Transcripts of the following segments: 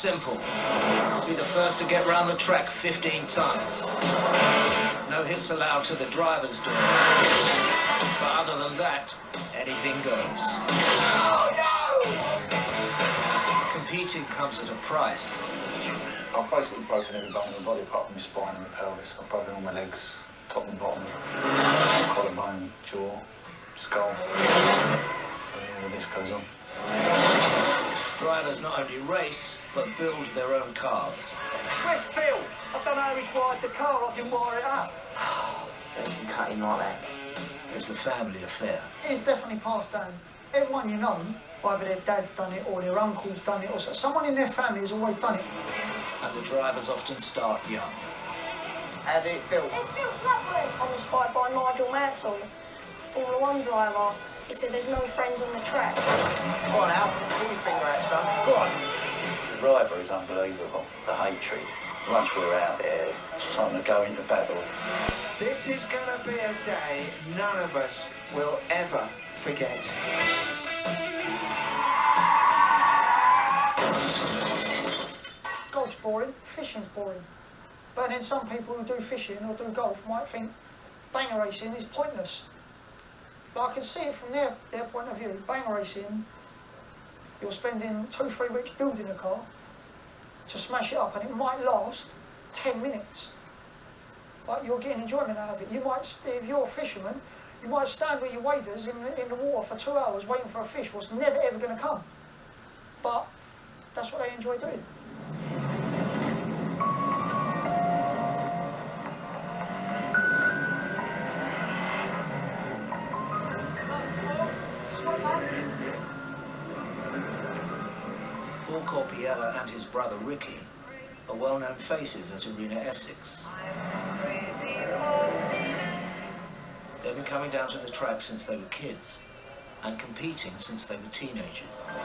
simple. Be the first to get round the track 15 times. No hits allowed to the driver's door. But other than that, anything goes. Oh, no! Competing comes at a price. I've basically broken every bone in my body apart from my spine and my pelvis. I've broken all my legs, top and bottom, collarbone, jaw, skull. So yeah, the list goes on. Drivers not only race, but build their own cars. Where's Phil? I don't know how he's wired the car, I can wire it up. Don't you cut in like that. It's a family affair. It's definitely passed down. Everyone you know, either their dad's done it or their uncle's done it or someone in their family has always done it. And the drivers often start young. How did it feel? It feels lovely. I'm inspired by Nigel Mansell, Formula 1 driver. He says there's no friends on the track. Go on, Alf. Pull your finger out, son. Go on. The rivalry is unbelievable. The hatred. Once we're out there, it's time to go into battle. This is going to be a day none of us will ever forget. Golf's boring, fishing's boring. But then some people who do fishing or do golf might think banger racing is pointless. But I can see it from their point of view. Banger racing, you're spending 2-3 weeks building a car to smash it up, and it might last 10 minutes. But you're getting enjoyment out of it. You might, if you're a fisherman, you might stand with your waders in the water for 2 hours waiting for a fish was never ever going to come. But that's what they enjoy doing. Paul Corpiella and his brother Ricky are well-known faces at Arena Essex. They've been coming down to the track since they were kids and competing since they were teenagers. There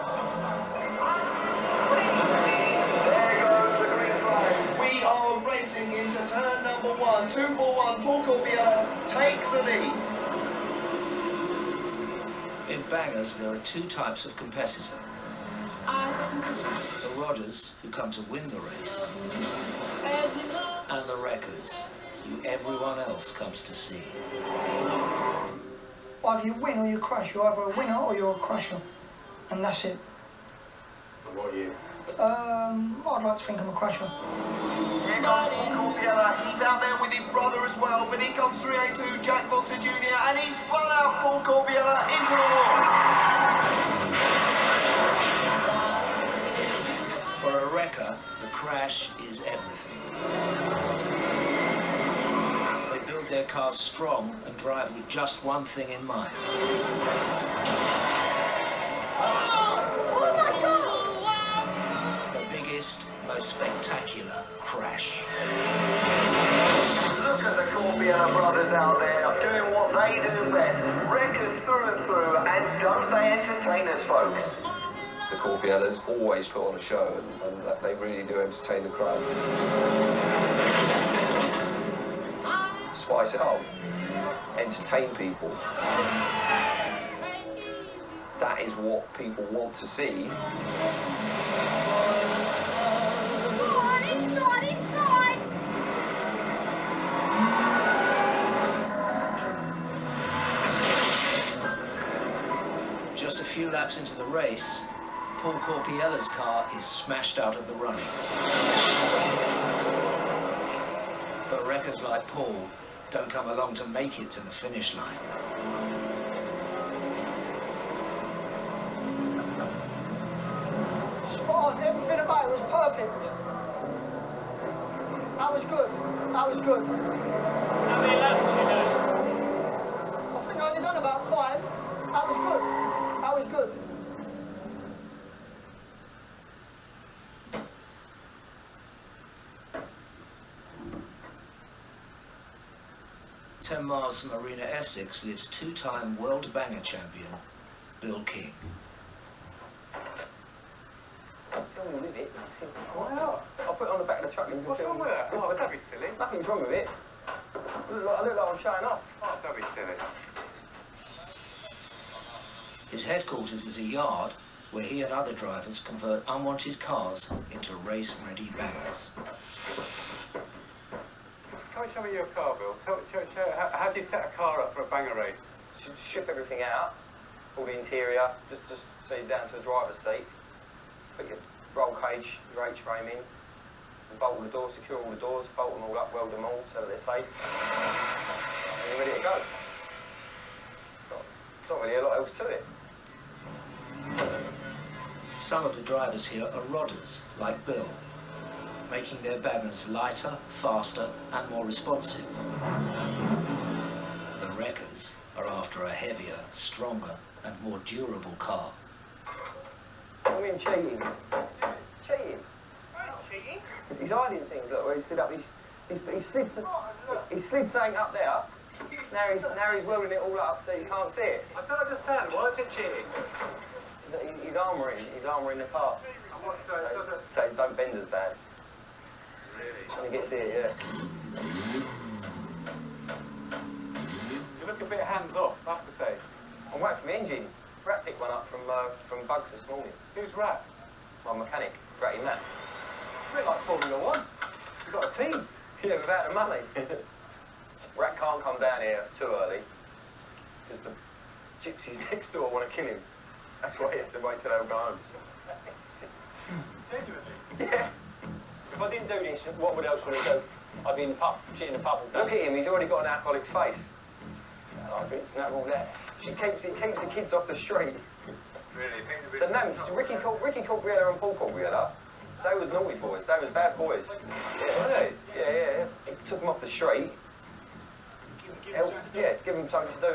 goes the green flag. We are racing into turn number 1. 2-4-1. Paul Corpiella takes the lead. In bangers, there are two types of competitor. The rodders, who come to win the race, and the wreckers, who everyone else comes to see. Either you win or you crash. You're either a winner or you're a crasher. And that's it. And what are you? I'd like to think I'm a crasher. Here comes Paul Corpiella. He's out there with his brother as well, but here comes 382 Jack Foster Jr. and he's spun out Paul Corpiella into the wall. For a wrecker, the crash is everything. They build their cars strong and drive with just one thing in mind. The biggest, most spectacular crash. Look at the Corpiella brothers out there doing what they do best. Wreckers through and through, and don't they entertain us, folks? The Corpiellas always put on a show, and they really do entertain the crowd. Spice it up, entertain people. That is what people want to see. Inside! Just a few laps into the race, Paul Corpiella's car is smashed out of the running. But wreckers like Paul don't come along to make it to the finish line. Spot on, everything about it was perfect. That was good. That was good. How many laps did you do? I think I only done about 5. That was good. That was good. Ten miles from Arena Essex lives two-time world banger champion Bill King. Wrong with it? Why not? I'll put it on the back of the truck and you can What's film wrong with that? Oh, don't be silly. Nothing's wrong with it. I look like I'm showing off. Oh, don't be silly. His headquarters is a yard where he and other drivers convert unwanted cars into race-ready bangers. Can you show me your car, Bill? How do you set a car up for a banger race? You strip everything out, all the interior, just so you're down to the driver's seat. Put your roll cage, your H-frame in, and bolt all the doors, secure all the doors, bolt them all up, weld them all so that they're safe. And you're ready to go. Not really a lot else to it. Some of the drivers here are rodders, like Bill, making their bangers lighter, faster and more responsive. The wreckers are after a heavier, stronger and more durable car. I mean cheating. Cheating. Cheating? He's hiding things, look, where he slid up. He slid something up there. Now he's welding it all up so you can't see it. I don't understand. Why is it cheating? He's armouring the car. So it don't bend as bad. Really? When he gets here, yeah. You look a bit hands-off, I have to say. I'm waiting for the engine. Rat picked one up from Bugs this morning. Who's Rat? My mechanic, Ratty Matt. It's a bit like Formula 1. You've got a team. Yeah, without the money. Rat can't come down here too early because the gypsies next door want to kill him. That's why he has to wait till they'll go home. Genuinely? Yeah. If I didn't do this, what else would I do? I'd be in the pub, sitting in the pub all day. Look at him, he's already got an alcoholic's face. I drink nothing wrong with that. He keeps the kids off the street. Really? The names, Ricky Corbiella and Paul Corbiella, they was naughty boys, they was bad boys. Were they? Yeah. He took them off the street. Give them something to do,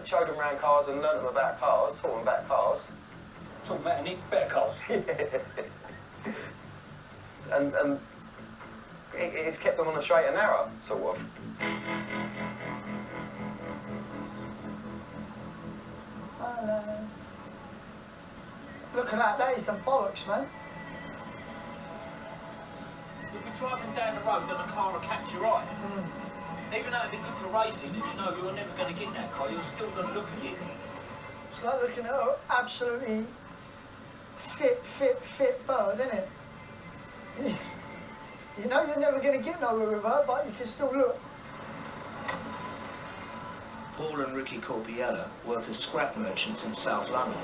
showed them around cars and learnt them about cars, taught them about cars. Talking about any better cars. and it's kept them on the straight and narrow, sort of. Hello. Look at that is the bollocks, man. You'll be driving down the road and a car will catch your eye. Even though it'd be good for racing and you know you're never going to get that car, you're still going to look at it. It's like looking at an absolutely fit bird, isn't it? You know you're never going to get nowhere with her, but you can still look. Paul and Ricky Corbiella work as scrap merchants in South London.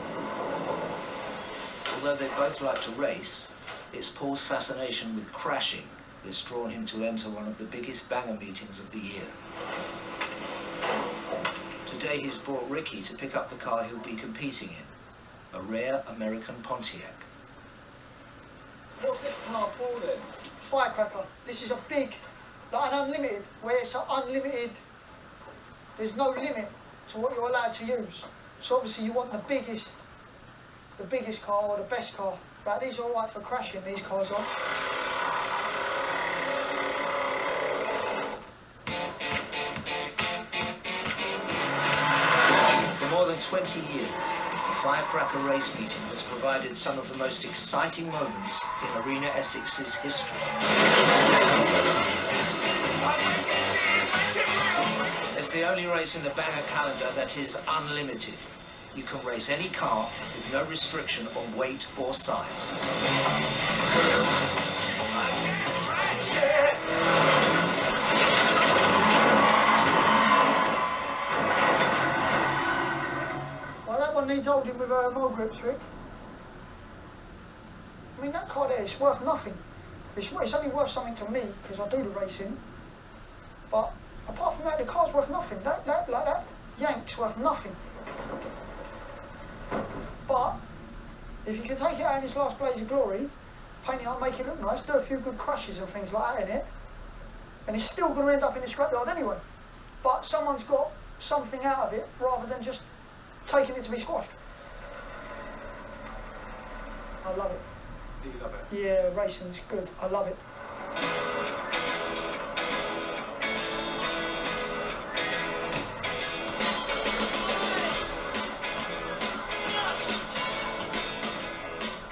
Although they both like to race, it's Paul's fascination with crashing that's drawn him to enter one of the biggest banger meetings of the year. Today he's brought Ricky to pick up the car he'll be competing in, a rare American Pontiac. What's this car for then? Firecracker. This is a big, like an unlimited, where it's an unlimited, there's no limit to what you're allowed to use. So obviously you want the biggest car or the best car. But these are alright for crashing, these cars are. For more than 20 years, the Firecracker race meeting has provided some of the most exciting moments in Arena Essex's history. It's the only race in the banger calendar that is unlimited. You can race any car with no restriction on weight or size. Well, that one needs holding with more grips, Rick. I mean, that car there is worth nothing. It's only worth something to me because I do the racing. But apart from that, the car's worth nothing. That Yank's worth nothing. But if you can take it out in its last blaze of glory, paint it up, make it look nice, do a few good crashes and things like that in it, and it's still going to end up in the scrapyard anyway. But someone's got something out of it rather than just taking it to be squashed. I love it. Do you love it? Yeah, racing's good. I love it.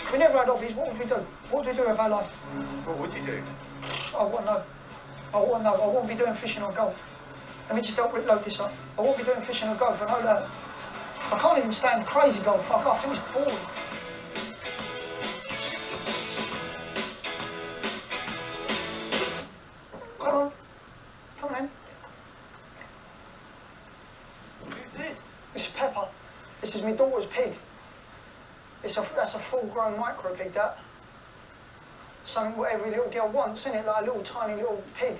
If we never had hobbies, what would we do? What would we do with our life? What would you do? I want to know. I want to know. I won't be doing fishing or golf. Let me just help Rick load this up. I won't be doing fishing or golf, I know that. I can't even stand crazy golf. I think it's boring. This is my daughter's pig. That's a full-grown micro pig, that. Something what every little girl wants, isn't it? Like a little tiny little pig.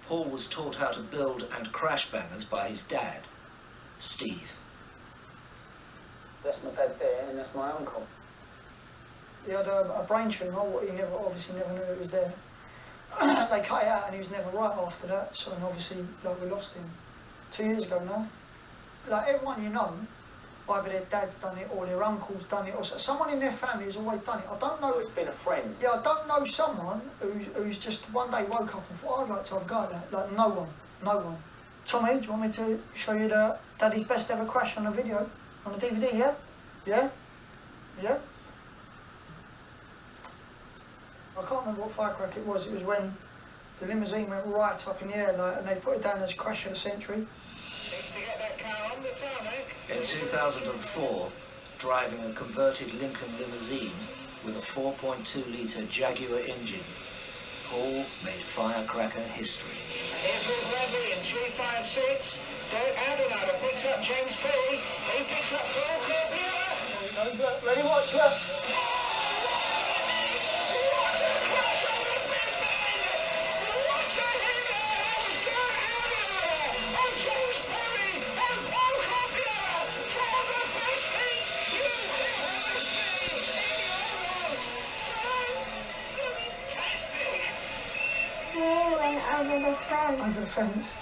Paul was taught how to build and crash bangers by his dad, Steve. That's my dad there, and that's my uncle. He had a brain tumour, what he obviously never knew it was there. They cut it out and he was never right after that, so and obviously like, we lost him 2 years ago now. Like everyone you know, either their dad's done it or their uncle's done it or someone in their family has always done it. I don't know. It's been a friend. Yeah, I don't know someone who's just one day woke up and thought, I'd like to have a go at that. Like no one. Tommy, do you want me to show you the Daddy's best ever crash on a video? On a DVD, yeah? Yeah? Yeah? I can't remember what Firecracker it was. It was when the limousine went right up in the air, like, and they put it down as crash of the century. In 2004, driving a converted Lincoln limousine with a 4.2-litre Jaguar engine, Paul made Firecracker history. Here's Luke Bradley in 356. Derek Adenauer picks up James Perry. He picks up Paul Corbiella. There we go, look. Ready, watch, look. Over the fence. Over the fence.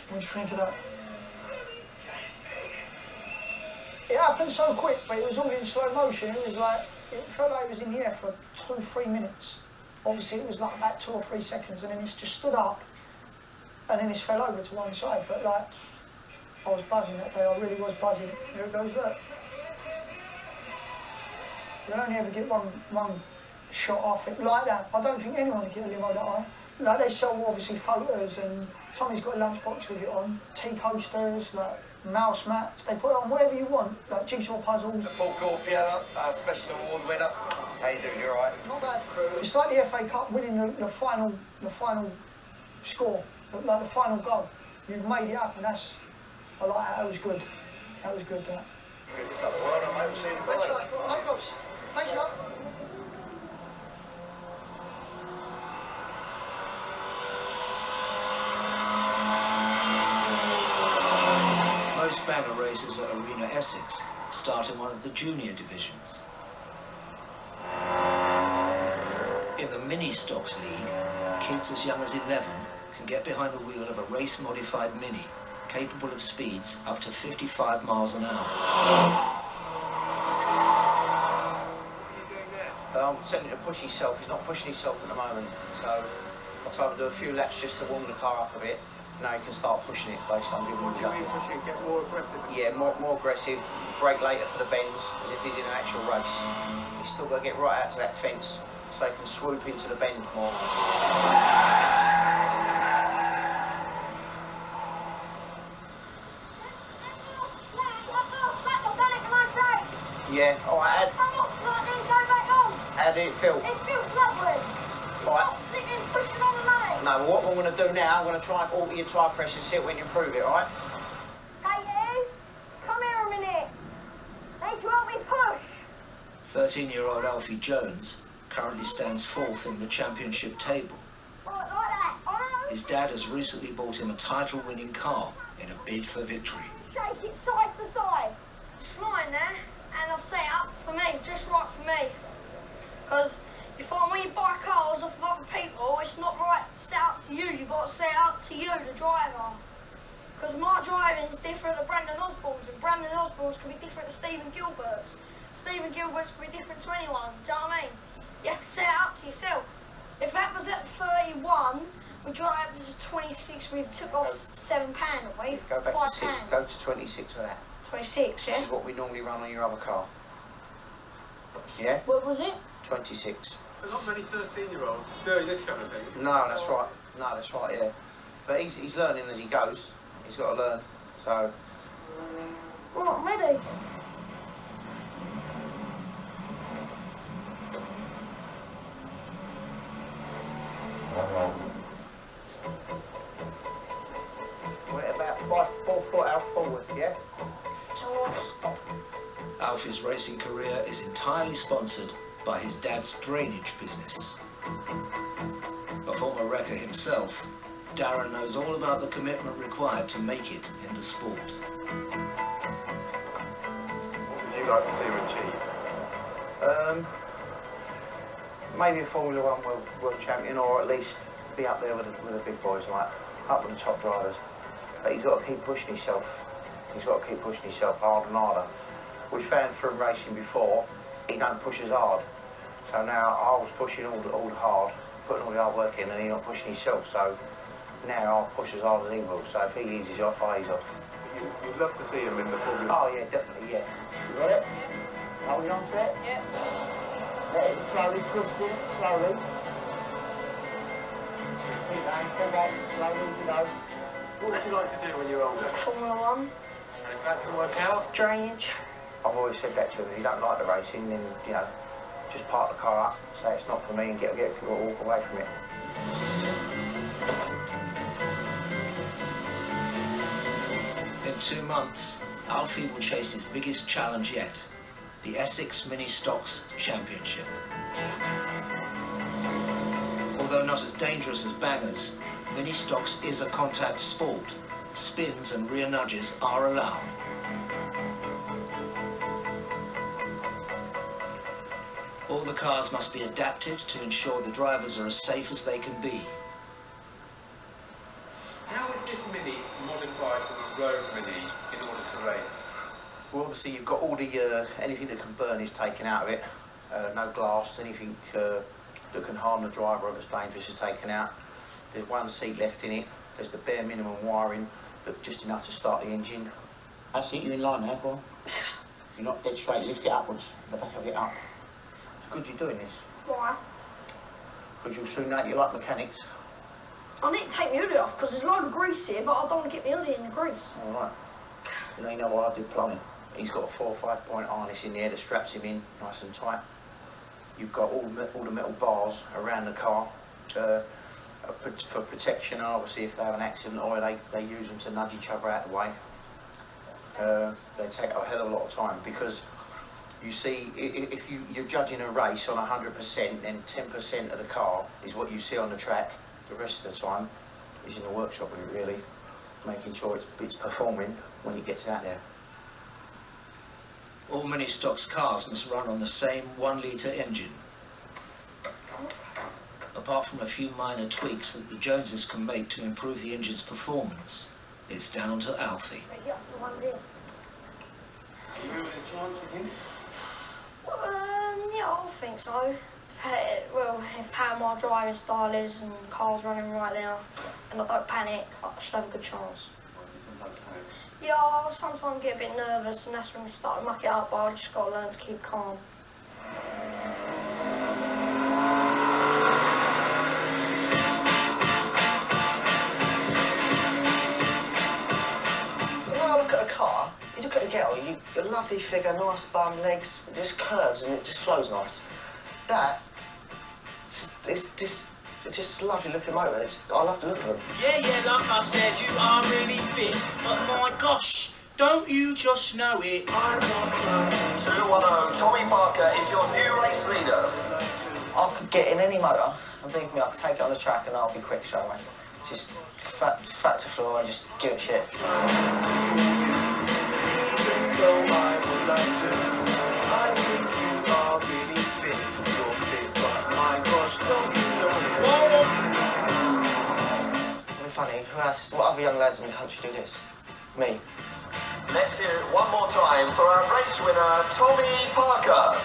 What do you think of that? It happened so quick, but it was all in slow motion. It was like, it felt like it was in the air for 2-3 minutes. Obviously, it was like about 2 or 3 seconds, and then it's just stood up, and then it's fell over to one side. But like, I was buzzing that day. I really was buzzing. Here it goes, look. You only ever get one shot off it like that. I don't think anyone would get a limo that high. Like they sell obviously photos, and Tommy's got a lunchbox with it on, tea coasters, like mouse mats. They put it on whatever you want, like jigsaw puzzles. Paul Corbiella, our special award winner. How you doing? You alright? Not bad. It's like the FA Cup winning the final score, like the final goal. You've made it up, and that's. I like that. That was good. That was good. That. Good stuff. Well done, mate. We'll see you Thanks, tomorrow. no problems. Thanks, Mark. Most banger races at Arena Essex start in one of the junior divisions. In the Mini Stocks League, kids as young as 11 can get behind the wheel of a race-modified Mini, capable of speeds up to 55 miles an hour. I'm telling him to push himself. He's not pushing himself at the moment. So I told him to do a few laps just to warm the car up a bit. Now he can start pushing it based on giving him What do you mean pushing? Get more aggressive? Yeah, more aggressive. Brake later for the bends, as if he's in an actual race. He's still got to get right out to that fence so he can swoop into the bend more. Yeah, alright. How did it feel? It feels lovely. It's not slipping, pushing on the leg. No, but what we're going to do now, I'm going to try and alter your tyre pressure and see if we can improve it, alright? Katie, come here a minute. Need to help me push. 13-year-old Alfie Jones currently stands 4th in the championship table. Right, like that. His dad has recently bought him a title-winning car in a bid for victory. Shake it side to side. It's flying there, and I've set it up for me, just right for me. Because you find when you buy cars off of other people, it's not right set up to you. You've got to set it up to you, the driver. Because my driving is different to Brandon Osborne's, and Brandon Osborne's can be different to Stephen Gilbert's. Stephen Gilbert's can be different to anyone, do you know what I mean? You have to set it up to yourself. If that was at 31, we drive this is 26, we took off £7, haven't we? Go back to 6, go to 26 for that. 26, yeah? This is what we normally run on your other car. Yeah? What was it? 26. So not many 13-year-olds doing this kind of thing. No, that's right. No, that's right, yeah. But he's learning as he goes. He's got to learn, so... Right, I'm ready. roll. We're about 4 foot out forward, yeah? Alfie's racing career is entirely sponsored by his dad's drainage business. A former wrecker himself, Darren knows all about the commitment required to make it in the sport. What would you like to see him achieve? Maybe a Formula 1 world champion, or at least be up there with the big boys, like up with the top drivers. But he's got to keep pushing himself. He's got to keep pushing himself harder and harder. We found from racing before, he don't push as hard. So now I was pushing all the hard, putting all the hard work in, and he's not pushing himself. So now I'll push as hard as he will. So if he eases off, I ease off. You'd love to see him in the Formula 1. Oh yeah, definitely, yeah. You got it? Yeah. Holding on to it? Yep. Let it slowly twist it, slowly. Keep going, pull back, slowly as you go. What would you like to do when you're older? Formula 1. And if that doesn't work out? Drainage. I've always said that to him. If you don't like the racing, then, you know, just park the car up, say it's not for me, and get people to walk away from it. In 2 months, Alfie will chase his biggest challenge yet, the Essex Mini Stocks Championship. Although not as dangerous as bangers, Mini Stocks is a contact sport. Spins and rear nudges are allowed. All the cars must be adapted to ensure the drivers are as safe as they can be. How is this Mini modified from a road Mini in order to race? Well, obviously you've got all the, anything that can burn is taken out of it. No glass, anything that can harm the driver or that's dangerous is taken out. There's one seat left in it. There's the bare minimum wiring, but just enough to start the engine. I see you in line now, go on. You're not dead straight, lift it upwards, the back of it up. It's good you're doing this. Why? Because you'll soon know you like mechanics. I need to take my hoodie off because there's a load of grease here, but I don't want to get my hoodie in the grease. All right. You know what I did plumbing? He's got a 4 or 5 point harness in there that straps him in nice and tight. You've got all the metal bars around the car for protection, and obviously if they have an accident or they use them to nudge each other out of the way. They take a hell of a lot of time because you see, if you're judging a race on 100%, then 10% of the car is what you see on the track. The rest of the time is in the workshop with it, really, making sure it's performing when it gets out there. All Mini Stocks cars must run on the same 1-litre engine. Apart from a few minor tweaks that the Joneses can make to improve the engine's performance, it's down to Alfie. Yeah, the one's in. You with a chance again? Yeah, I think so. Well, if how my driving style is and the car's running right now, and I don't panic, I should have a good chance. Why do you sometimes panic? Yeah, I sometimes get a bit nervous, and that's when I start to muck it up, but I just got to learn to keep calm. When I look at a car, you look at a girl, you're a lovely figure, nice bum, legs, it just curves and it just flows nice. That, it's just a lovely looking motor. I love to look at them. Yeah, like I said, you are really fit, but my gosh, don't you just know it? 210, Tommy Parker is your new race leader. I could get in any motor, and believe me, I could take it on the track and I'll be quick straight away. Just fat to floor and just give it shit. Funny, what other young lads in the country do this? Me. Let's hear it one more time for our race winner, Tommy Parker.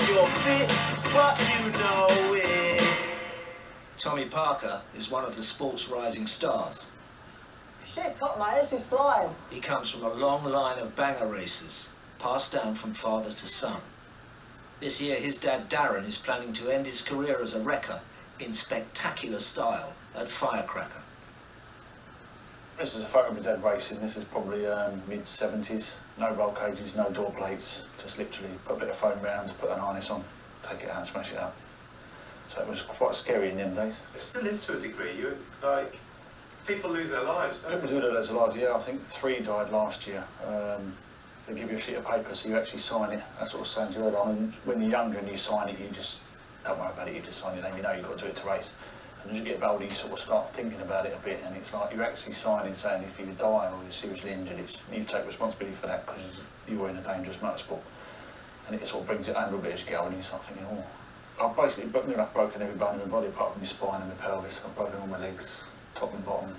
You're fit, but you know it. Tommy Parker is one of the sport's rising stars. Shit, hot mate, this is flying. He comes from a long line of banger racers, passed down from father to son. This year, his dad Darren is planning to end his career as a wrecker in spectacular style at Firecracker. This is a photo of my dad racing. This is probably mid-70s. No roll cages, no door plates. Just literally put a bit of foam round, put an harness on, take it out and smash it out. So it was quite scary in them days. It still is to a degree. People lose their lives, don't People do lose their lives, yeah. I think 3 died last year. They give you a sheet of paper so you actually sign it. That sort of sounds good. I mean, when you're younger and you sign it, you just don't worry about it, you just sign your name, you know you've got to do it to race. And as you get older, you sort of start thinking about it a bit, and it's like you're actually signing saying if you die or you're seriously injured, you take responsibility for that because you were in a dangerous motorsport. And it sort of brings it home a bit as you get older, and you start thinking, oh, I've basically broken every bone in my body apart from my spine and my pelvis. I've broken all my legs, top and bottom,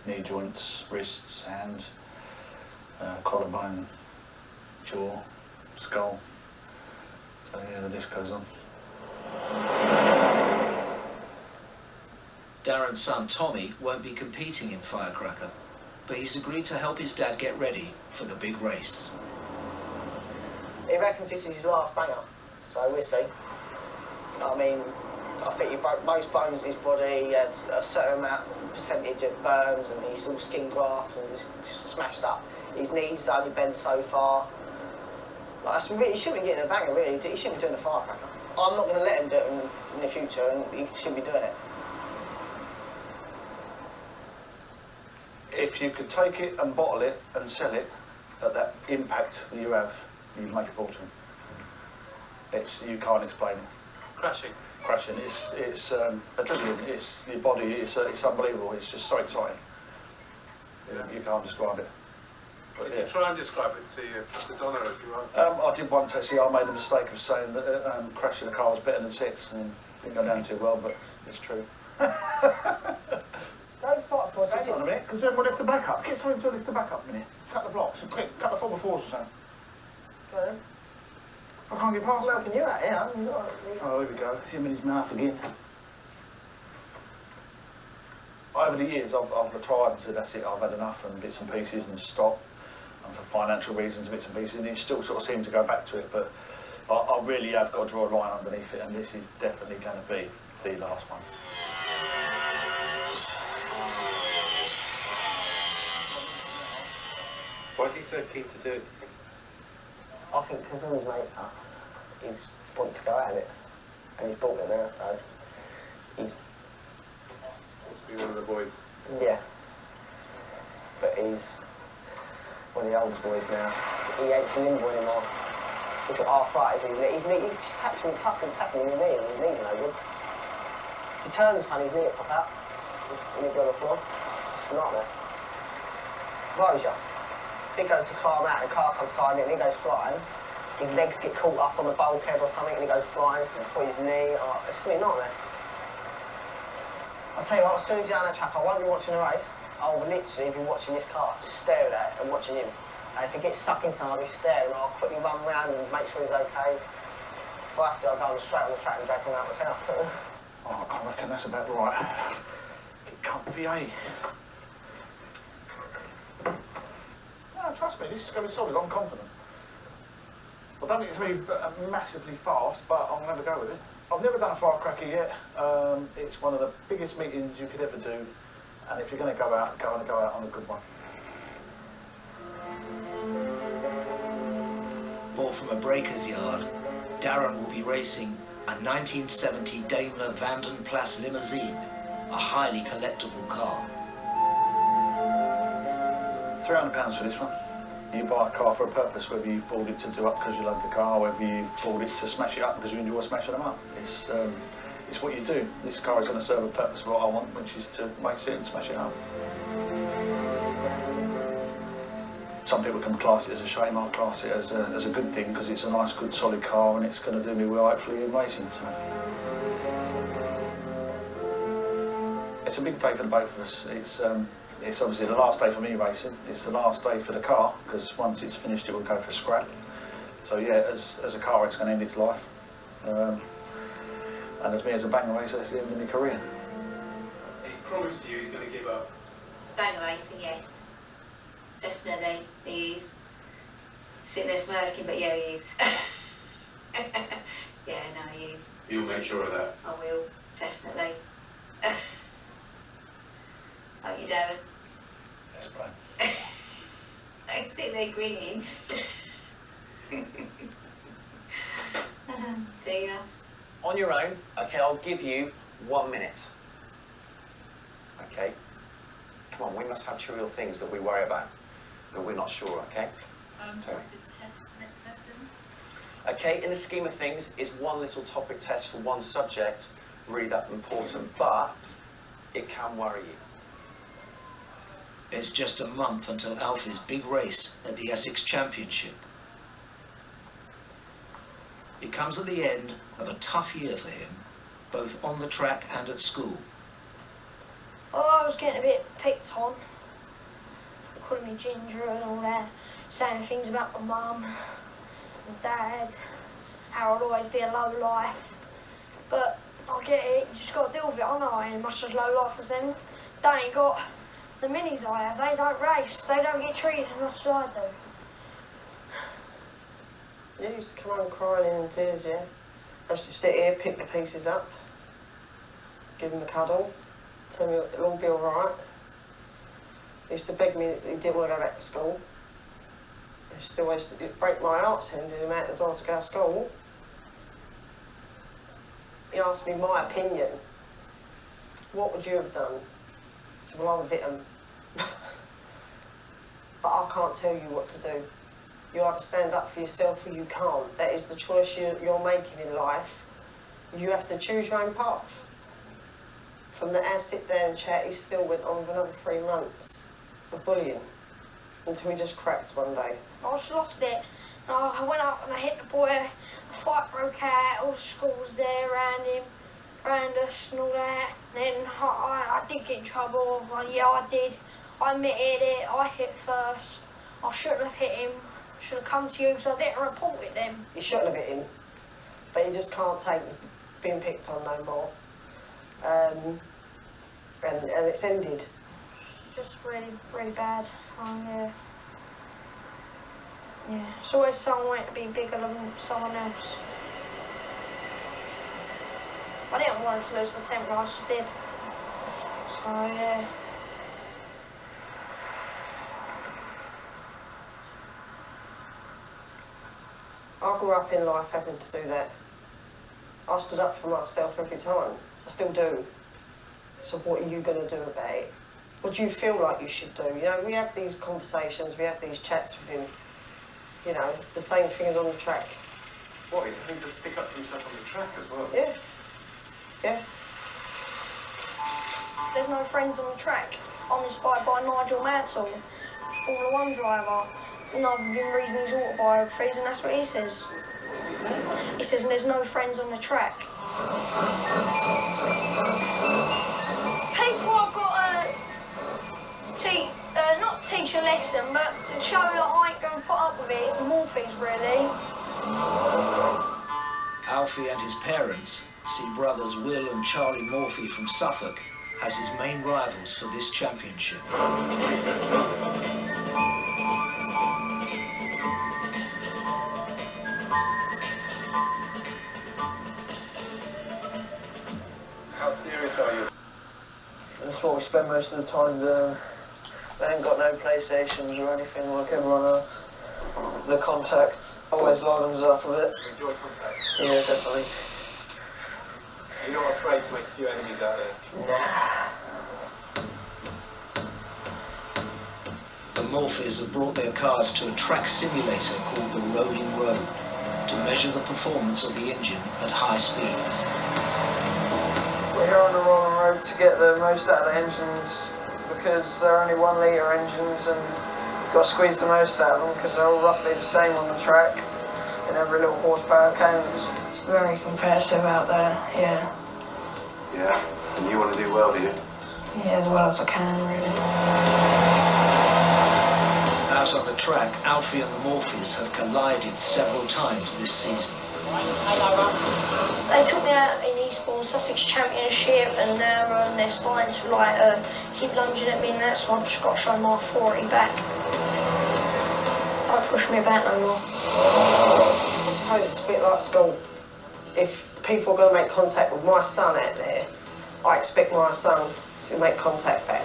knee joints, wrists, hand, collarbone, jaw, skull. So yeah, the list goes on. Darren's son Tommy won't be competing in Firecracker, but he's agreed to help his dad get ready for the big race. He reckons this is his last banger, so we'll see. I mean, I think he broke most bones in his body, he had a certain percentage of burns, and he's all skin graft and just smashed up. His knees only bent so far. Like, he shouldn't be getting a banger, really. He shouldn't be doing a Firecracker. I'm not going to let him do it in the future, and he shouldn't be doing it. If you could take it and bottle it and sell it at that impact that you have, you'd make a fortune. You can't explain it. Crashing. It's adrenaline. It's your body. It's unbelievable. It's just so exciting. You can't describe it. But, Could you try and describe it to Donna as you are? I did once actually. I made the mistake of saying that crashing a car was better than sex, and it didn't go down too well, but it's true. Don't fight for us. Hang on a minute, because then we'll lift the back up. Get something to lift the back up a minute. Cut the blocks, quick, cut the 4x4s or something. Go I can't get past I'm helping you out here. Oh, here we go. Him in his mouth again. Over the years, I've retired and said, that's it, I've had enough, and bits and pieces, and stop. And for financial reasons, bits and pieces, and he still sort of seems to go back to it, but I really have got to draw a line underneath it, and this is definitely going to be the last one. Why is he so keen to do it? I think because all his mates are, he wants to go at it, and he's bought it now, so he's... Must be one of the boys. Yeah. But he's one of the older boys now. He hates limbo anymore. He's got arthritis in his knee. You can just tap him in the knee, and his knee's no good. If he turns funny, his knee will pop out. He'll be on the floor. It's just a nightmare. Worries you. If he goes to climb out and the car comes climbing and he goes flying, his legs get caught up on the bulkhead or something and he goes flying, it's going to put his knee. It's going to be a nightmare. I'll tell you what, as soon as he's on the track, I won't be watching the race. I'll literally be watching this car, just staring at it and watching him. And if he gets stuck in something, I'll be staring. I'll quickly run round and make sure he's okay. If I have to, I'll go straight on the track and drag him out myself. I reckon that's about right. Get comfy, eh? No, trust me, this is going to be solid. I'm confident. I don't think it's going to be massively fast, but I'll never go with it. I've never done a Firecracker yet. It's one of the biggest meetings you could ever do, and if you're going to go out on a good one. Bought from a breaker's yard, Darren will be racing a 1970 Daimler Vanden Plas limousine, a highly collectible car. £300 for this one. You buy a car for a purpose, whether you've bought it to do up because you love the car, whether you've bought it to smash it up because you enjoy smashing them up. It's what you do. This car is going to serve a purpose for what I want, which is to race it and smash it up. Some people can class it as a shame. I class it as a good thing because it's a nice, good, solid car and it's going to do me well, hopefully, in racing. So. It's a big day for the both of us. It's obviously the last day for me racing. It's the last day for the car because once it's finished, it will go for scrap. So yeah, as a car, it's going to end its life. And as me as a banger racer, it's the end of my career. He's promised you he's going to give up. Banger racing, yes. Definitely, he is. Sitting there smirking, but yeah, he is. Yeah, no, he is. You'll make sure of that? I will, definitely. Aren't you, Darren? Yes, bro. I sit there grinning. Do you? On your own, okay, I'll give you 1 minute. Okay? Come on, we must have trivial things that we worry about, but we're not sure, okay? Tony. The test, next lesson. Okay, in the scheme of things, is one little topic test for one subject really that important, but it can worry you. It's just a month until Alfie's big race at the Essex Championship. It comes at the end of a tough year for him, both on the track and at school. Well, I was getting a bit picked on, calling me Ginger and all that, saying things about my mum and dad, how I'd always be a low life. But I get it, you just got to deal with it. I know I ain't much as low life as them. They ain't got the minis I have, they don't race, they don't get treated as much as I do. You used to come home crying in tears, yeah? I used to sit here, pick the pieces up, give him a cuddle, tell me it'll all be alright. He used to beg me that he didn't want to go back to school. He still used to break my heart sending him out the door to go to school. He asked me my opinion. What would you have done? I said, well, I would have hit him. But I can't tell you what to do. You either stand up for yourself or you can't. That is the choice you're making in life. You have to choose your own path. From the our sit down and chat, he still went on for another 3 months of bullying until he just cracked one day. I just lost it. And I went up and I hit the boy, a fight broke out, all the school was there around him, around us and all that. And then I did get in trouble. Yeah, I did. I admitted it, I hit first. I shouldn't have hit him. Should have come to you, so I didn't report it then. You shouldn't have hit him, but you just can't take being picked on no more. And it's ended. It's just really, really bad. So, yeah. Yeah, it's always someone wanting to be bigger than someone else. I didn't want to lose my temper, I just did. So, yeah. I grew up in life having to do that. I stood up for myself every time. I still do. So what are you going to do about it? What do you feel like you should do? You know, we have these conversations, we have these chats with him. You know, the same thing as on the track. What, he's having to stick up for himself on the track as well? Yeah. Yeah. There's no friends on the track. I'm inspired by Nigel Mansell, Formula 1 driver. And I've been reading his autobiographies and that's what he says. He says there's no friends on the track. People I've got to not teach a lesson, but to show that I ain't going to put up with it. It's the more things, really. Alfie and his parents see brothers Will and Charlie Morphy from Suffolk as his main rivals for this championship. How serious are you? That's what we spend most of the time doing. They ain't got no PlayStations or anything like everyone else. The contact always livens up a bit. You enjoy contact? Yeah, definitely. You're not afraid to make a few enemies out there? The Morphys have brought their cars to a track simulator called the Rolling Road to measure the performance of the engine at high speeds. We're here on the Rolling Road to get the most out of the engines because they're only 1 litre engines and you've got to squeeze the most out of them because they're all roughly the same on the track in every little horsepower counts. It's very competitive out there, yeah. Yeah, and you want to do well, do you? Yeah, as well as I can, really. Out on the track, Alfie and the Morphys have collided several times this season. They took me out in Eastbourne Sussex Championship and now they're starting to keep lunging at me and that's why I've just got to show my authority back. Don't push me about no more. I suppose it's a bit like school. If people are going to make contact with my son out there, I expect my son to make contact back.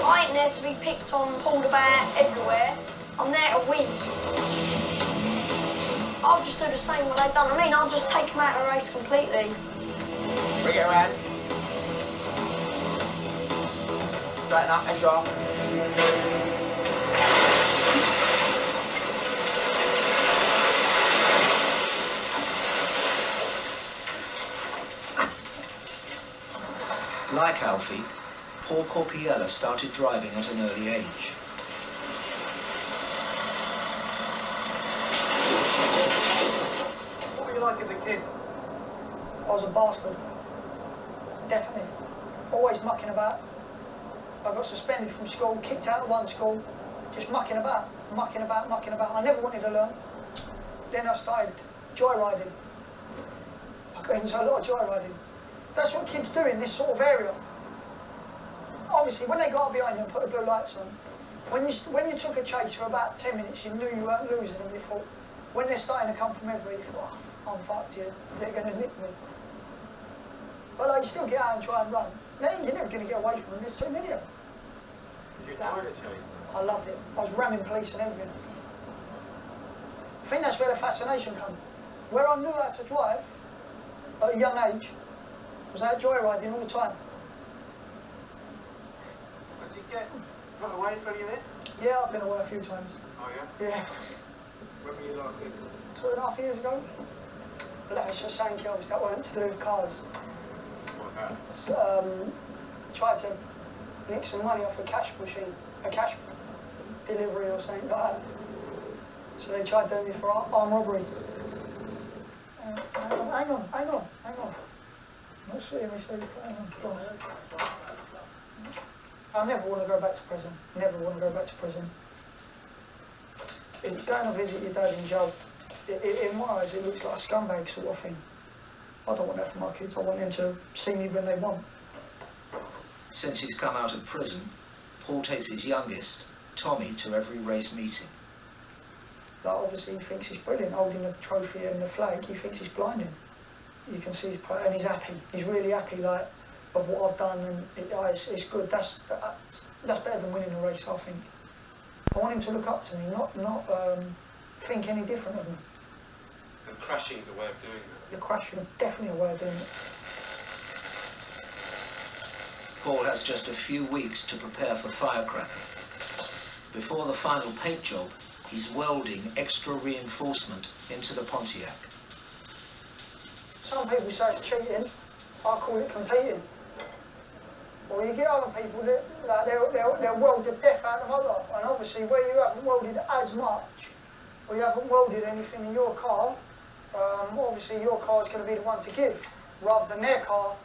I ain't there to be picked on, pulled about everywhere. I'm there to win. I'll just do the same what they've done. I mean, I'll just take them out of the race completely. Bring it around. Straighten up as you are. Like Alfie, Paul Corpiella started driving at an early age. What were you like as a kid? I was a bastard. Definitely. Always mucking about. I got suspended from school, kicked out of one school, just mucking about. I never wanted to learn. Then I started joyriding. I got into a lot of joyriding. That's what kids do in this sort of area. Obviously, when they got up behind you and put the blue lights on, when you took a chase for about 10 minutes, you knew you weren't losing them. You thought, when they're starting to come from everywhere, you thought, oh, I'm fucked here. They're going to nick me. But like, you still get out and try and run. Then you're never going to get away from them. There's too many of them. Did you enjoy the chase? I loved it. I was ramming police and everything. I think that's where the fascination comes. Where I knew how to drive at a young age was out joyriding all the time. So did you get put away for any of this? Yeah, I've been away a few times. Oh yeah? Yeah. When were you last in? 2.5 years ago. But that was just saying kills. That weren't to do with cars. What's that? So, tried to nick some money off a cash machine, a cash delivery or something like that. So they tried doing me for armed robbery. Hang on. Not seriously. Hang on. I never want to go back to prison. Never want to go back to prison. Going to visit your dad in jail, in my eyes, it looks like a scumbag sort of thing. I don't want that for my kids. I want them to see me when they want. Since he's come out of prison, Paul takes his youngest, Tommy, to every race meeting. Like, obviously he thinks he's brilliant, holding the trophy and the flag. He thinks he's blinding. You can see and he's happy. He's really happy, like, of what I've done, and it's good. That's better than winning a race, I think. I want him to look up to me, not think any different of me. And crashing's a way of doing that. The crashing is definitely a way of doing it. Paul has just a few weeks to prepare for Firecracker. Before the final paint job, he's welding extra reinforcement into the Pontiac. Some people say it's cheating. I call it competing. Or you get other people that they'll weld the death out of the motor, and obviously where you haven't welded as much, or you haven't welded anything in your car, obviously your car's going to be the one to give, rather than their car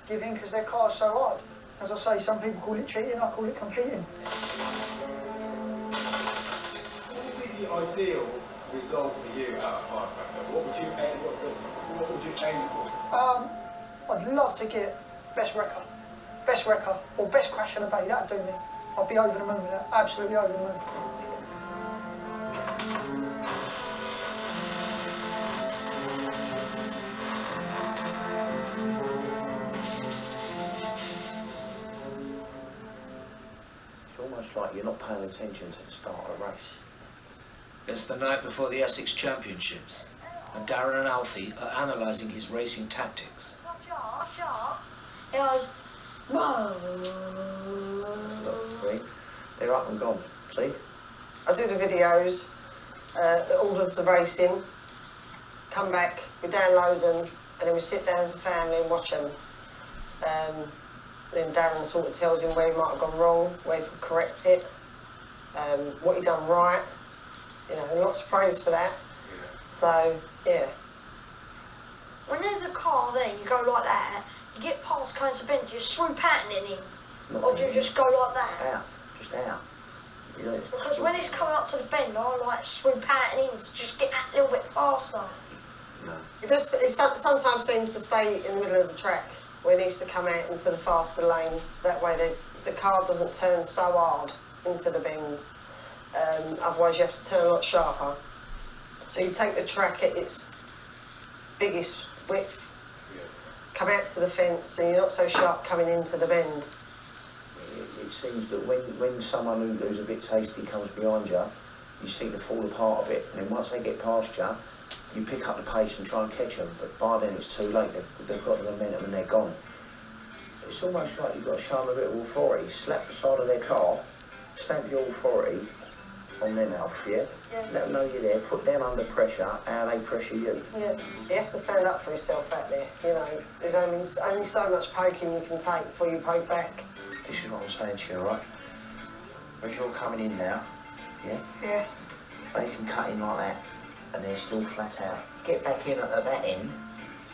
giving because their car's so hard. As I say, some people call it cheating, I call it competing. What would be the ideal result for you out of Firecracker? What would you aim for? I'd love to get best wrecker, or best crash of the day. That'd do me. I'd be over the moon with that. Absolutely over the moon. It's almost like you're not paying attention to the start of the race. It's the night before the Essex Championships, and Darren and Alfie are analysing his racing tactics. It was, Look, see? They're up and gone. See? I do the videos, all of the racing, come back, we download them, and then we sit down as a family and watch them. Then Darren sort of tells him where he might have gone wrong, where he could correct it, what he done right. You know, lots of praise for that. So, yeah. when there's a car there, you go like that, you get past kinds of bends, you swoop out and in him. Or do you just go like that? Out. Just out. You know, it's Because when it's coming up to the bend, I like swoop out and in to just get that little bit faster. No. It sometimes seems to stay in the middle of the track where it needs to come out into the faster lane. That way the car doesn't turn so hard into the bends. Otherwise you have to turn a lot sharper. So you take the track at its biggest width, come out to the fence, and you're not so sharp coming into the bend. It seems that when someone who's a bit tasty comes behind you, you seem to fall apart a bit, and then once they get past you, you pick up the pace and try and catch them, but by then it's too late. They've got the momentum and they're gone. It's almost like you've got to show them a bit of authority. Slap the side of their car, stamp your authority on them, Alfie, yeah? Let them know you're there, put them under pressure, and they pressure you. Yeah. He has to stand up for himself back there, you know. There's only so much poking you can take before you poke back. This is what I'm saying to you, right? As you're coming in now, yeah? Yeah. They can cut in like that, and they're still flat out. Get back in at that end,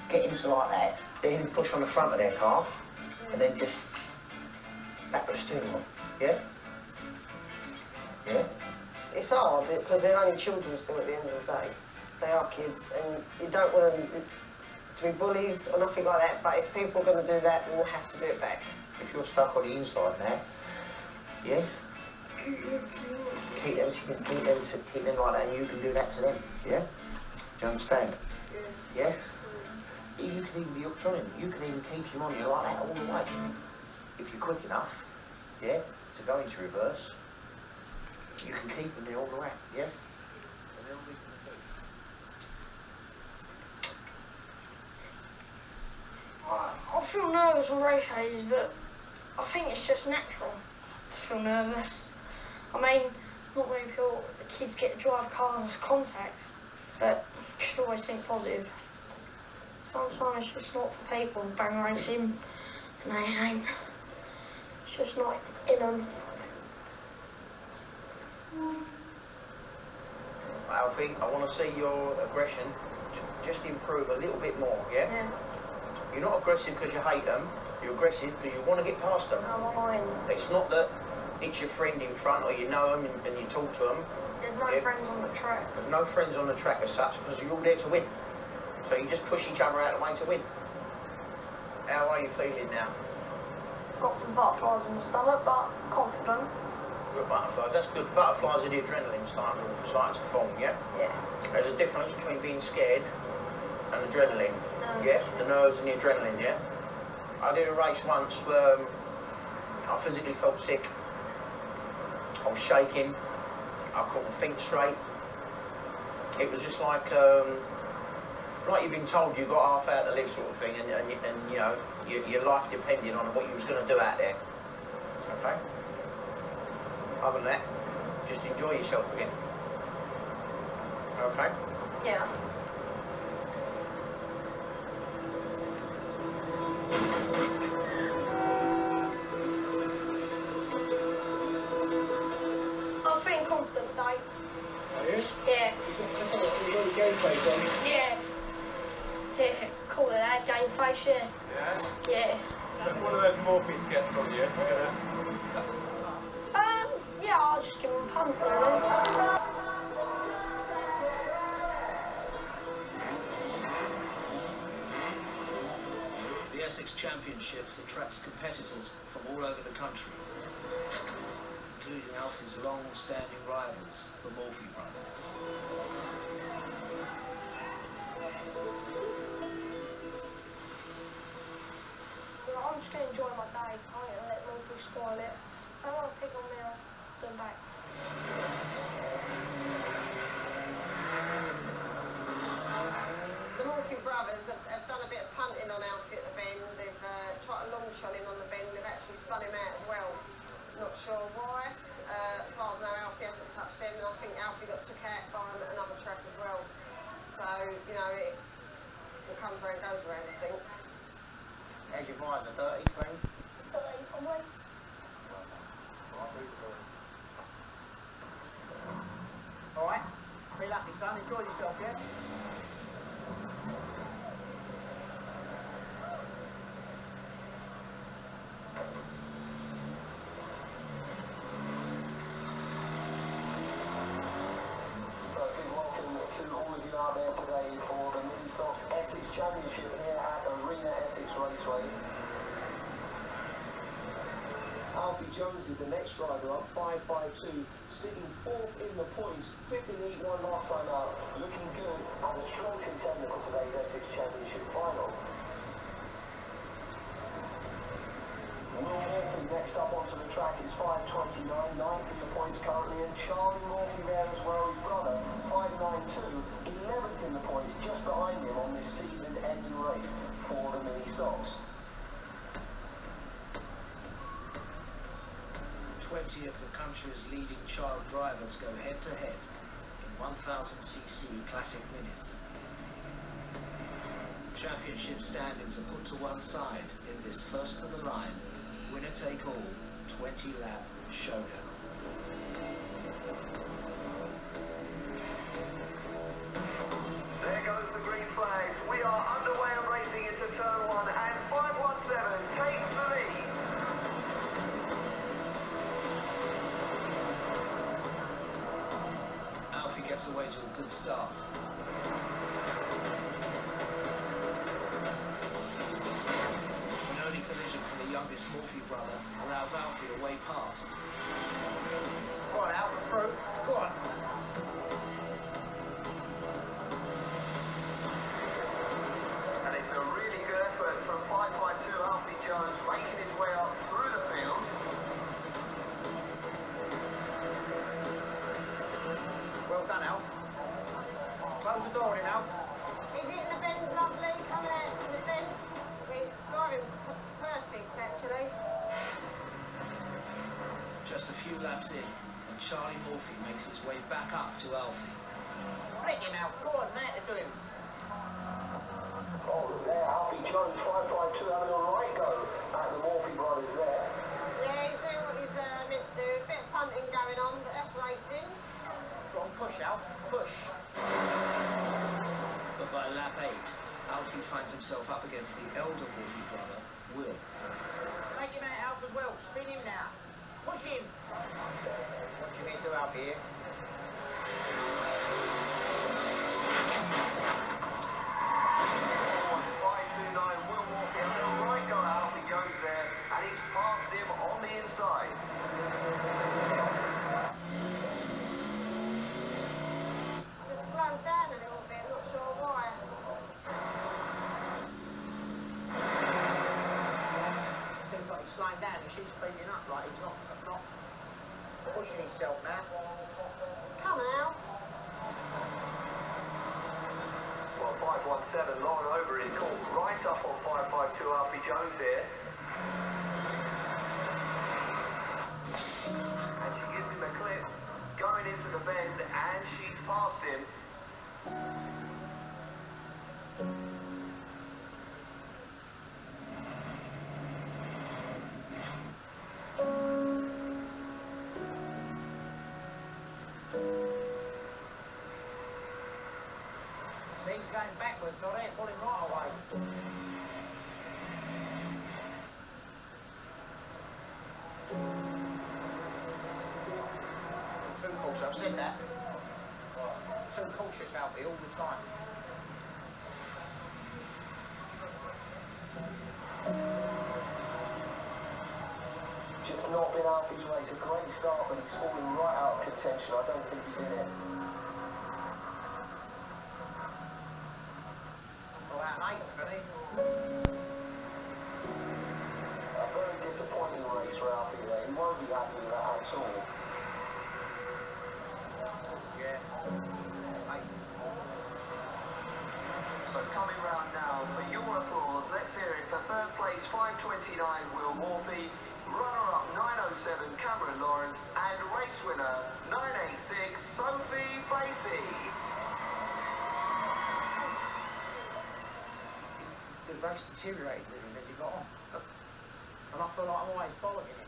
get into like that, then push on the front of their car, and then just back the steering wheel, yeah? Yeah? It's hard because they're only children still at the end of the day. They are kids, and you don't want them to be bullies or nothing like that, but if people are going to do that, then they have to do it back. If you're stuck on the inside now, yeah? Keep them like that, and you can do that to them, yeah? Do you understand? Yeah? You can even be hooked on him. You can even keep him on you like that all the way. If you're quick enough, yeah, to go into reverse, you can keep them there all the way, yeah? I feel nervous on race days, but I think it's just natural to feel nervous. I mean, not many people, the kids get to drive cars as contacts, but you should always think positive. Sometimes it's just not for people, bang racing, and they ain't. It's just not in them. Alfie, I want to see your aggression just improve a little bit more, yeah? Yeah. You're not aggressive because you hate them, you're aggressive because you want to get past them. It's not that it's your friend in front or you know them and you talk to them. There's no friends on the track. There's no friends on the track as such because you're all there to win. So you just push each other out of the way to win. How are you feeling now? Got some butterflies in the stomach, but confident. Good butterflies, that's good. Butterflies are the adrenaline starting to form, yeah? Yeah. There's a difference between being scared and adrenaline. Yeah, the nerves and the adrenaline, yeah? I did a race once where I physically felt sick. I was shaking. I couldn't think straight. It was just like you've been told you've got half hour to live sort of thing, and you know, your life depended on what you was going to do out there. Okay? Other than that, just enjoy yourself again. Okay? Yeah. I'm feeling confident today. Are you? Yeah. You've got the game face on? Yeah. Yeah, call it that, game face, yeah. Yeah? Yeah. One of those morphines gets from you. Yeah, I'll just give him a punt, really. The Essex Championships attracts competitors from all over the country, including Alfie's long-standing rivals, the Alfie brothers. I'm just going to enjoy my day. I ain't going to let Alfie spoil it. If I want to pick on me, I'll do them back. The Alfie brothers have done a bit of punting on Alfie at the bend. They've tried to launch on him on the bend. They've actually spun him out as well. Not sure why. As far as I know, Alfie hasn't touched them, and I think Alfie got took out by him at another track as well. So, you know, it comes where it goes around, I think. How's your visor? Dirty, clean? Dirty, probably. Alright, be lucky, son. Enjoy yourself, yeah? Out there today for the Mini Stocks Essex Championship here at Essex Raceway. Alfie Jones is the next driver up 5.52, sitting fourth in the points, fifth in Heat 1 last time out, looking good and a strong contender for today's Essex Championship final. Will Alfie next Next up onto the track is 529, 9th in the points currently, and Charlie Morphy there as well, his brother, 592, 11th in the points, just behind him on this season-ending race for the Mini Stocks. 20 of the country's leading child drivers go head-to-head in 1000cc classic minis. Championship standings are put to one side in this first-to-the-line, winner-take-all, 20-lap showdown. There goes the green flags. We are underway and racing into turn 1, and 517 takes the lead. Alfie gets away to a good start. An early collision for the youngest Morphy brother allows Alfie a way past. Go on, Alfie, through. Go on. And it's a really good effort from 552 Alfie Jones, making his way up through the field. Well done, Alf. Close the door in, Alf. Is it in the bends, lovely? Coming out to the fence. We're driving perfect, actually. Just a few laps in, and Charlie Morphy makes his way back up to Alfie. Flick him, Alf. Go on, now to do him. Oh, look there, Alfie Jones, 552, having a right go at the Morphy brothers there. Yeah, he's doing what he's meant to do. A bit of punting going on, but that's racing. Go on, push, Alf. Push. But by lap 8, Alfie finds himself up against the elder Morphy brother, Will. Take him out, Alf, as well. Spin him now. Push him. What do you mean do, Alf, here? 529 Will Morphy having a right go at Alfie Jones there, and he's passed him on the inside. Just slowed down a little bit, not sure why. Seems like he's slowing down. He should speeding up, like he's not pushing himself now. Come on, Al. Well, 517 long over is caught right up on 552 Alfie Jones here. And she gives him a clip going into the bend, and she's past him. So he's going backwards, so they're pulling right away. Too cautious, I've said that. Too cautious, Alfie, all the time. Just not been Alfie's race. A great start, but he's falling right out of contention. I don't think he's in it. About 8th, finish. A very disappointing race for Alfie there. He won't be happy with that at all. Yeah. 8th. So coming round now for your applause, let's hear it for third place 529 Will Morphy, runner-up 907 Cameron Lawrence, and race winner 986 Sophie Facey. The race deteriorated with him as he got on. And I feel like I'm always following him.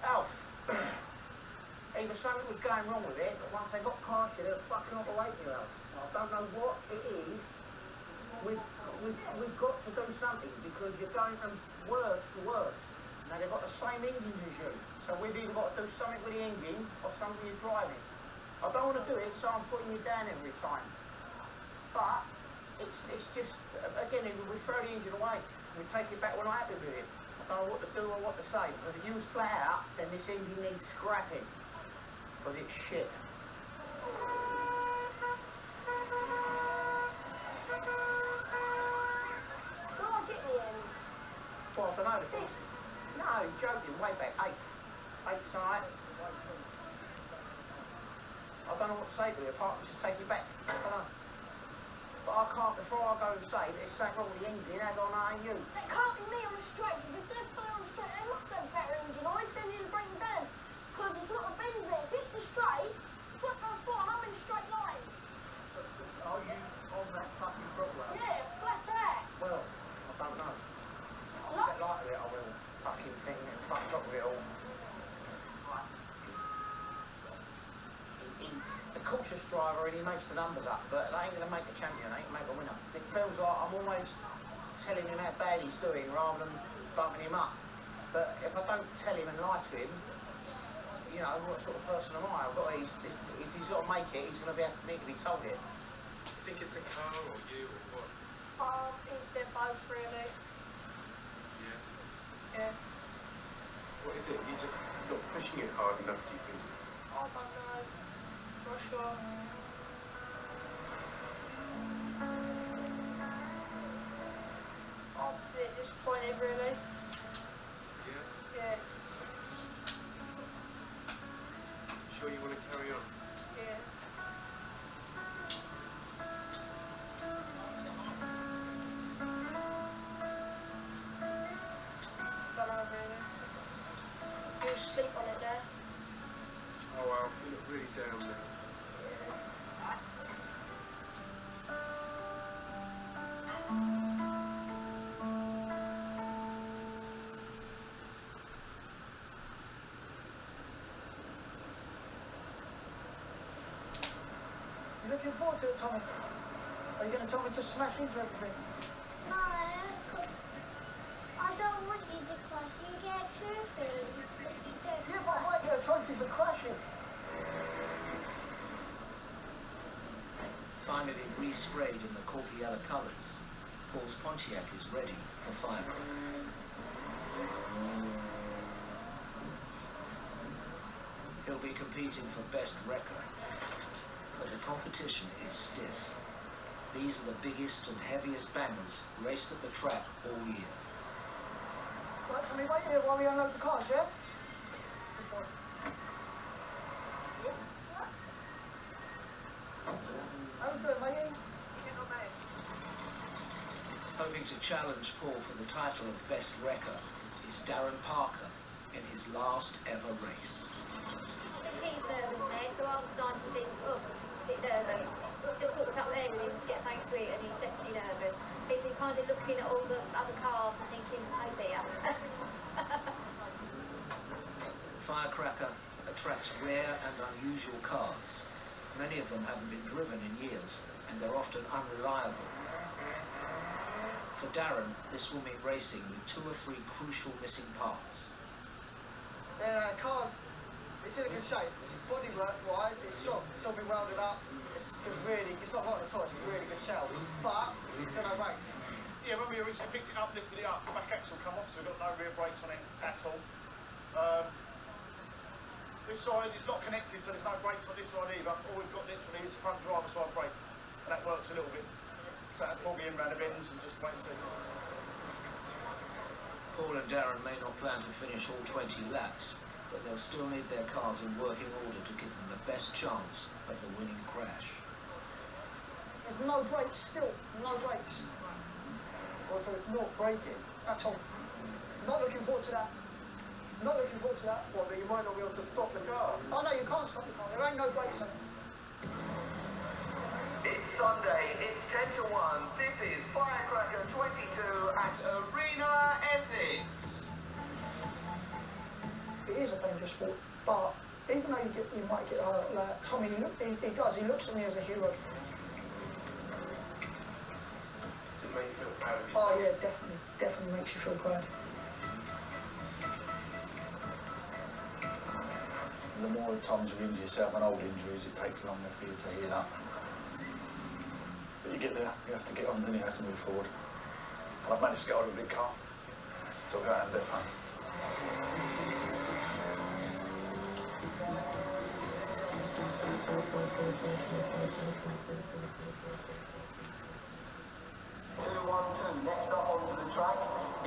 Alf, either something was going wrong with it, but once they got past you, they were fucking operating you, Alf. I don't know what it is. We've got to do something because you're going from worse to worse. Now they've got the same engines as you, so we've either got to do something with the engine or something with your driving. I don't want to do it, so I'm putting you down every time. But it's just, again, we throw the engine away. We take it back when I'm happy with it. I don't know what to do or what to say. But if you was flat out, then this engine needs scrapping. Because it's shit. Well, I don't know, the first No, you're joking. Way back. Eighth. Eighth's alright. I don't know what to say to you apart from just take it back. I don't know. But I can't, before I go and say there's something wrong with the engine, how do I know it ain't you? It can't be me on the straight, because if they're playing on the straight, they must have a better engine. I send you to bring them down, because it's not the bends there. If it's the straight, flip my foot and I'm in a straight line. Are you on that fucking throttle? Yeah, flat out. Well, I don't know. I'll set light with it, I will. Fucking thing and fucked up with it all. The cautious driver and he makes the numbers up, but they ain't going to make a champion, they ain't going to make a winner. It feels like I'm always telling him how bad he's doing rather than bumping him up. But if I don't tell him and lie to him, you know, what sort of person am I? If he's got to make it, he's going to need to be told it. You think it's the car or you or what? I think it's a bit both, really. Yeah. Yeah. What is it? You're just not pushing it hard enough, do you think? I don't know. Not sure. I'm a bit disappointed, really. Yeah? Yeah. Sure you want to carry on? Yeah. Don't know, really. You sleep on it there. Oh, Alfie, you look really down now. You looking forward to it, Tommy? Are you going to tell me to smash into everything? No, because I don't want you to crash. You get a trophy if you don't. Yeah, but I might get a trophy for crashing. Finally resprayed in the corky yellow colours, Paul's Pontiac is ready for Firecracker. He'll be competing for best wrecker, but the competition is stiff. These are the biggest and heaviest bangers raced at the track all year. Right for me, wait here while we unload the cars, yeah? Good boy. How you doing, matey? Hoping to challenge Paul for the title of best wrecker is Darren Parker in his last ever race. He's nervous now, so I was starting to think, oh, a bit nervous. Just walked up there with him to get something to eat and he's definitely nervous. He's been kind of looking at all the other cars and thinking, oh dear. Firecracker attracts rare and unusual cars. Many of them haven't been driven in years and they're often unreliable. For Darren, this will mean racing with 2 or 3 crucial missing parts. Cars, it's in a good shape. Bodywork-wise, it's strong. It's all been welded up. It's not rotten at all. It's a really good shell. But it's on a race. Yeah, when we originally picked it up, lifted it up, the back axle come off, so we've got no rear brakes on it at all. This side is not connected, so there's no brakes on this side either. All we've got literally is a front driver side brake, and that works a little bit. So I'd bogey in round the bends and just wait and see. Paul and Darren may not plan to finish all 20 laps, but they'll still need their cars in working order to give them the best chance of the winning crash. There's no brakes still. No brakes. Also, it's not braking at all. Not looking forward to that. Not looking forward to that. What, that you might not be able to stop the car? Oh no, you can't stop the car. There ain't no brakes on it. It's Sunday, it's 10 to 1. This is Firecracker 22 at Arena Essex. It is a dangerous sport, but even though you might get hurt, like Tommy, he looks at me as a hero. Does it make you feel proud of yourself? Oh yeah, definitely makes you feel proud. The more times you injure yourself on old injuries, it takes longer for you to heal up. But you get there, you have to get on, then you have to move forward. And I've managed to get out of a big car, so I'll go out and have a bit of fun. 2-1-2, next up onto the track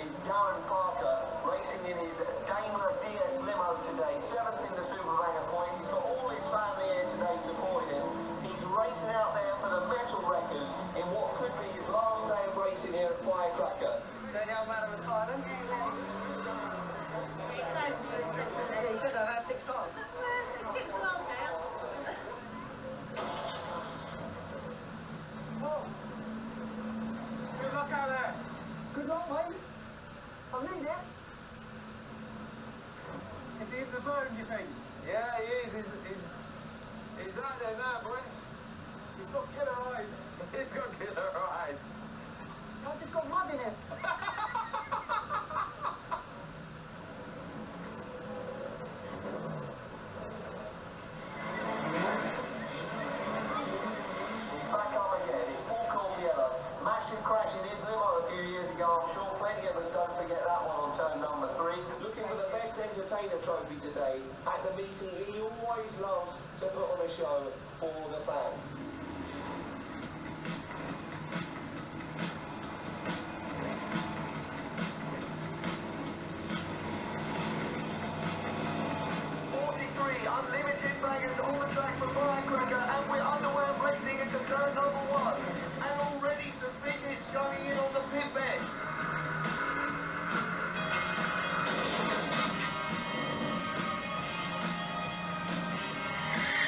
is Darren Parker, racing in his Daimler DS limo today, 7th in the Superbanger points. He's got all his family here today supporting him. He's racing out there for the metal wreckers in what could be his last day of racing here at Firecracker. So the old man of Thailand? Yeah, he said that about 6 times. Good luck out there. Good luck, mate. I need it. Is he in the zone, do you think? Yeah, he is. He's out there now, boys. He's got killer eyes. He's got killer eyes. I've just got mud in it. Massive crash in his limo a few years ago. I'm sure plenty of us don't forget that one on turn number 3. Looking for the best entertainer trophy today. At the meeting, he always loves to put on a show for the fans. Unlimited bangers on the track for Firecracker, and we're underway racing into turn number 1. And already some big hits going in on the pit bench.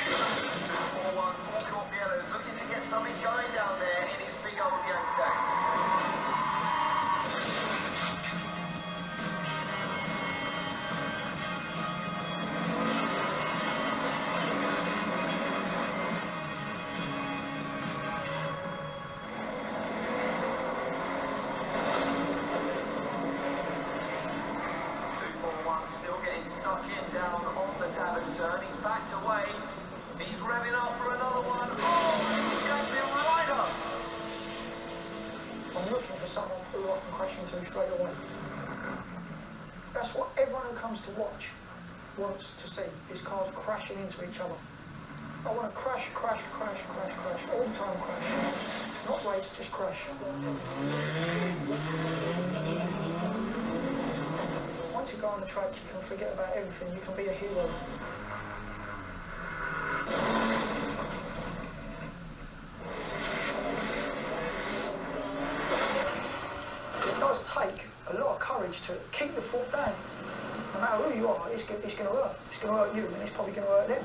241 Forecourt Yellows looking to get something going down there in his big old yank tank. Stuck in down on the tavern turn. He's backed away. He's revving up for another one. Oh, he's yanked him right up. I'm looking for someone who I can crash into straight away. That's what everyone who comes to watch wants to see, is cars crashing into each other. I want to crash, crash, crash, crash, crash, all the time crash. Not race, just crash. Once you go on the track, you can forget about everything. You can be a hero. It does take a lot of courage to keep your foot down. No matter who you are, it's going to hurt. It's going to hurt you, and it's probably going to hurt them.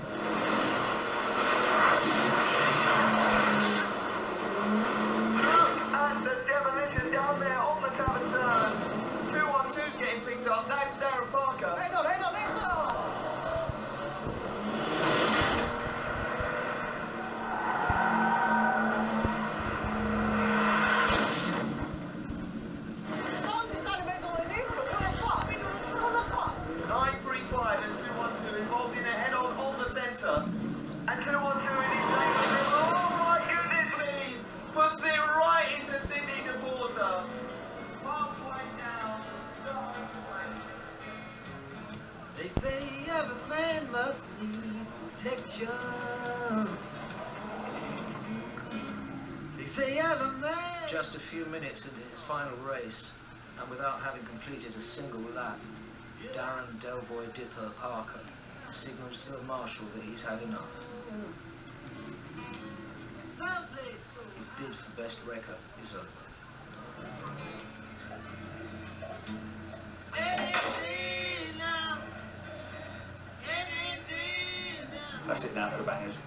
And the demolition down there on the tavern turn. 212's getting picked up. That's Darren Parker. Hang on. Somebody's done a bit on the new foot. What the fuck? 935 and 212 involved in a head-on on the centre. And 212 in his lane. Oh my goodness me! Puts it right into Sydney DePorter. Halfway down the home straight. They say every man must need protection. They say every man... Just a few minutes into his final race, and without having completed a single lap, Darren Delboy Dipper Parker signals to the marshal that he's had enough. His bid for best wrecker is over. That's it now for the bangers.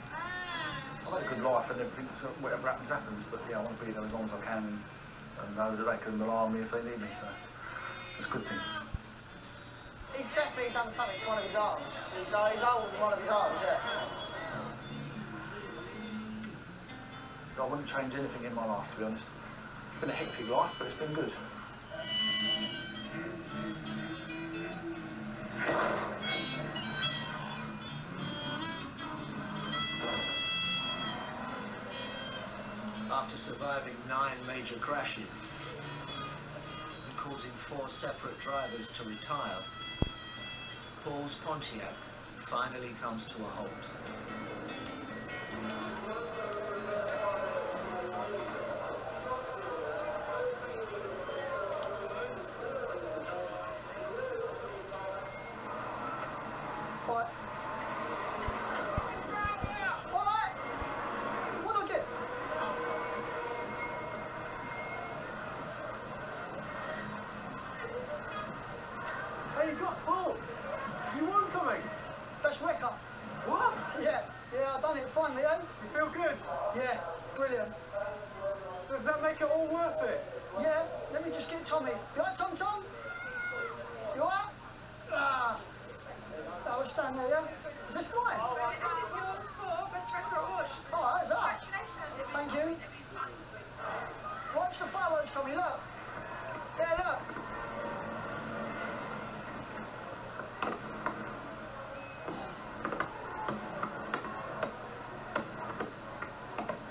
I've had a good life and everything, so whatever happens, happens. But yeah, I want to be there as long as I can and know that they can rely on me if they need me. So it's a good thing. He's definitely done something to one of his arms. He's old in one of his arms, yeah. I wouldn't change anything in my life, to be honest. It's been a hectic life, but it's been good. After surviving 9 major crashes and causing 4 separate drivers to retire, Paul's Pontiac finally comes to a halt. make it all worth it. Yeah, let me just get Tommy. You alright, Tom? You alright? Ah. I was standing there, yeah? Is this mine? This is yours for best record award. Alright, is that? Congratulations. Thank you. Watch the fireworks coming, look. There, look.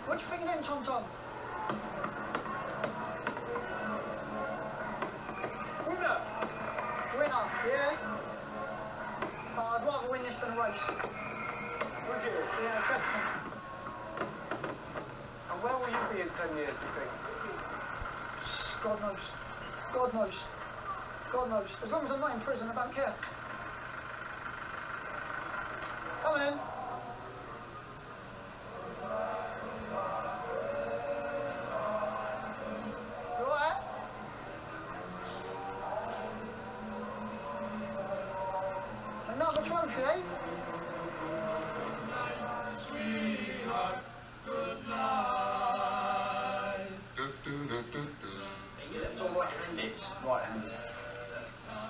What do you think of them, Tom? Winner, yeah? I'd rather win this than a race. Would you? Yeah, definitely. And where will you be in 10 years, do you think? God knows. God knows. God knows. As long as I'm not in prison, I don't care. Come in. You alright? Another trophy, eh? Sweetheart, good night. You left or right-handed? Right-handed.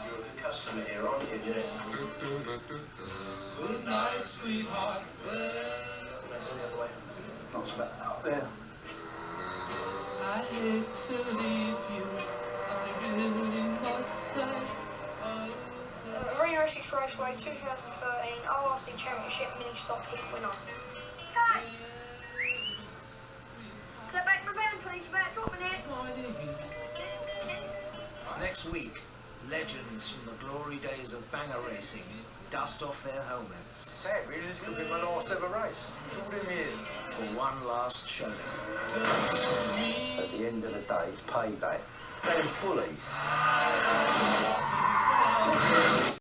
You're a good customer here, aren't you? Yes. Good night, sweetheart. Not so bad. Up there. I hate to leave you. I really must say. Arena Essex Raceway 2013 RRC Championship Mini Stock Heat winner. Hey! Can I back my van, please, without dropping it? Next week, legends from the glory days of banger racing dust off their helmets. Sad, really, this could be my last ever race. All them years. For one last showdown. At the end of the day, it's payback. Those bullies.